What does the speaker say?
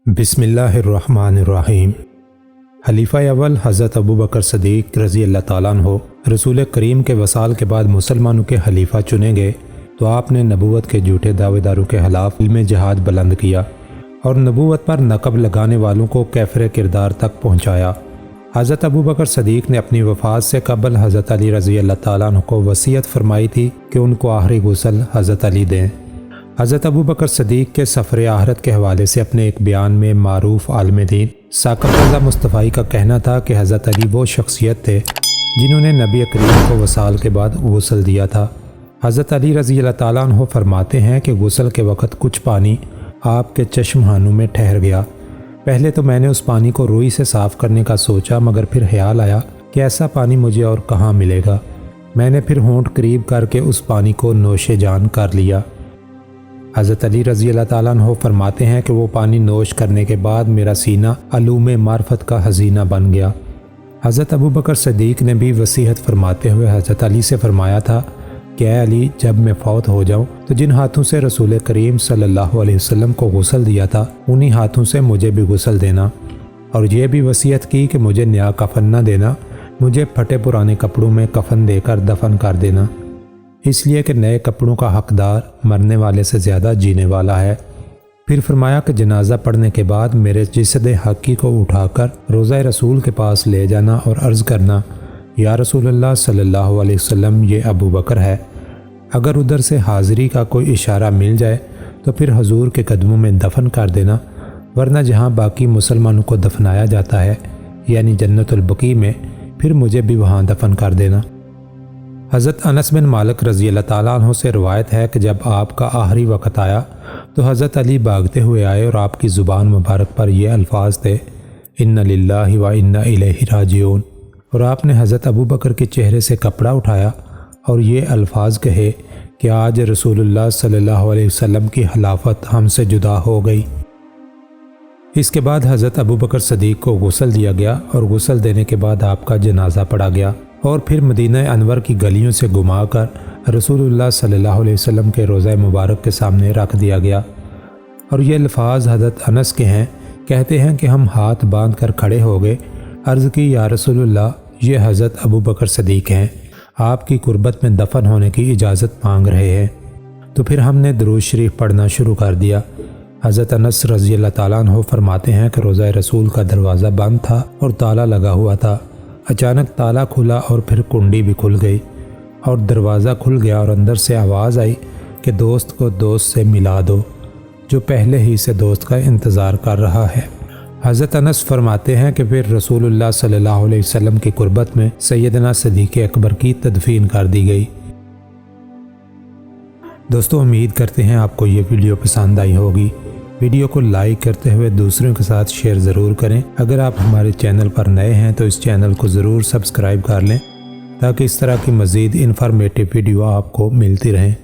बिस्मिल्लाहिर्रहमानिर्रहीम। खलीफा अव्वल हज़रत अबू बकर सदीक़ रज़ी अल्लाह ताला अन्हो रसूल करीम के वसाल के बाद मुसलमानों के खलीफा चुने गए तो आपने नबूवत के झूठे दावेदारों के खिलाफ इल्म जिहाद बुलंद किया और नबूवत पर नक़ब लगाने वालों को कैफ़र किरदार तक पहुँचाया। हज़रत अबू बकर सदीक़ ने अपनी वफ़ात से कबल हज़रत अली रज़ी अल्लाह ताला अन्हो को वसीयत फरमाई थी कि उनको आखिरी गुस्ल हज़रत अली दें। हज़रत अबू बकर सदीक़ के सफ़र आहरत के हवाले से अपने एक बयान में मारूफ आलिम दीन साक़िब रज़ा मुस्तफ़ाई का कहना था कि हज़रत अली वो शख्सियत थे जिन्होंने नबी करीम को वसाल के बाद गुस्ल दिया था। हज़रत अली रज़ी अल्लाह ताला अन्हो फरमाते हैं कि गुस्ल के वक़्त कुछ पानी आपके चश्महानों में ठहर गया। पहले तो मैंने उस पानी को रुई से साफ़ करने का सोचा, मगर फिर ख्याल आया कि ऐसा पानी मुझे और कहाँ मिलेगा। मैंने फिर होंठ करीब करके उस पानी को नोशे जान कर लिया। हज़रत अली रज़ी अल्लाह ताला अन्हो फरमाते हैं कि वो पानी नोश करने के बाद मेरा सीना अलूम मार्फत का हज़ीना बन गया। हज़रत अबू बकर सदीक़ ने भी वसीयत फरमाते हुए हज़रत अली से फरमाया था कि ऐ अली, जब मैं फ़ौत हो जाऊं तो जिन हाथों से रसूल करीम सल्लल्लाहु अलैहि वसल्लम को गुस्ल दिया था उन्हीं हाथों से मुझे भी गुस्ल देना, और ये भी वसीयत की कि मुझे नया कफन न देना, मुझे फटे पुराने कपड़ों में कफन देकर दफन कर देना, इसलिए कि नए कपड़ों का हकदार मरने वाले से ज़्यादा जीने वाला है। फिर फरमाया कि जनाजा पढ़ने के बाद मेरे जिसद हक़ी को उठाकर रोज़ा रसूल के पास ले जाना और अर्ज़ करना, या रसूलल्लाह सल्लल्लाहु अलैहि वसल्लम, ये अबू बकर है। अगर उधर से हाज़िरी का कोई इशारा मिल जाए तो फिर हजूर के कदमों में दफन कर देना, वरना जहाँ बाकी मुसलमानों को दफनाया जाता है यानी जन्नतुल बकी में, फिर मुझे भी वहाँ दफन कर देना। हज़रत अनस बिन मालिक रज़ी अल्लाह ताला अन्हु से रवायत है कि जब आपका आखिरी वक़्त आया तो हज़रत अली भागते हुए आए और आपकी ज़ुबान मुबारक पर ये अल्फाज थे, इन्ना लिल्लाहि व इन्ना इलैहि राजिऊन, और आपने हज़रत अबू बकर के चेहरे से कपड़ा उठाया और ये अल्फाज कहे कि आज रसूलुल्लाह सल्लल्लाहु अलैहि वसल्लम की खिलाफत हमसे जुदा हो गई। इसके बाद हज़रत अबू बकर सदीक़ को गुस्ल दिया गया और गुस्ल देने के बाद आपका जनाजा पढ़ा गया और फिर मदीना अनवर की गलियों से घुमाकर रसूलुल्लाह सल्लल्लाहु अलैहि वसल्लम के रोज़ा मुबारक के सामने रख दिया गया। और ये अल्फाज हज़रत अनस के हैं। कहते हैं कि हम हाथ बांध कर खड़े हो गए, अर्ज़ की, या रसूलुल्लाह, ये हज़रत अबू बकर सदीक़ हैं, आपकी कुर्बत में दफन होने की इजाज़त मांग रहे हैं। तो फिर हमने दुरूद शरीफ पढ़ना शुरू कर दिया। हज़रत अनस रज़ी अल्लाह ताला अन्हु फरमाते हैं कि रोज़ा रसूल का दरवाज़ा बंद था और ताला लगा हुआ था। अचानक ताला खुला और फिर कुंडी भी खुल गई और दरवाज़ा खुल गया और अंदर से आवाज़ आई कि दोस्त को दोस्त से मिला दो, जो पहले ही से दोस्त का इंतज़ार कर रहा है। हज़रत अनस फरमाते हैं कि फिर रसूलुल्लाह सल्लल्लाहु अलैहि वसल्लम की कुर्बत में सैयदना सदीक़ अकबर की तदफीन कर दी गई। दोस्तों, उम्मीद करते हैं आपको ये वीडियो पसंद आई होगी। वीडियो को लाइक करते हुए दूसरों के साथ शेयर ज़रूर करें। अगर आप हमारे चैनल पर नए हैं तो इस चैनल को ज़रूर सब्सक्राइब कर लें ताकि इस तरह की मज़ीद इन्फॉर्मेटिव वीडियो आपको मिलती रहें।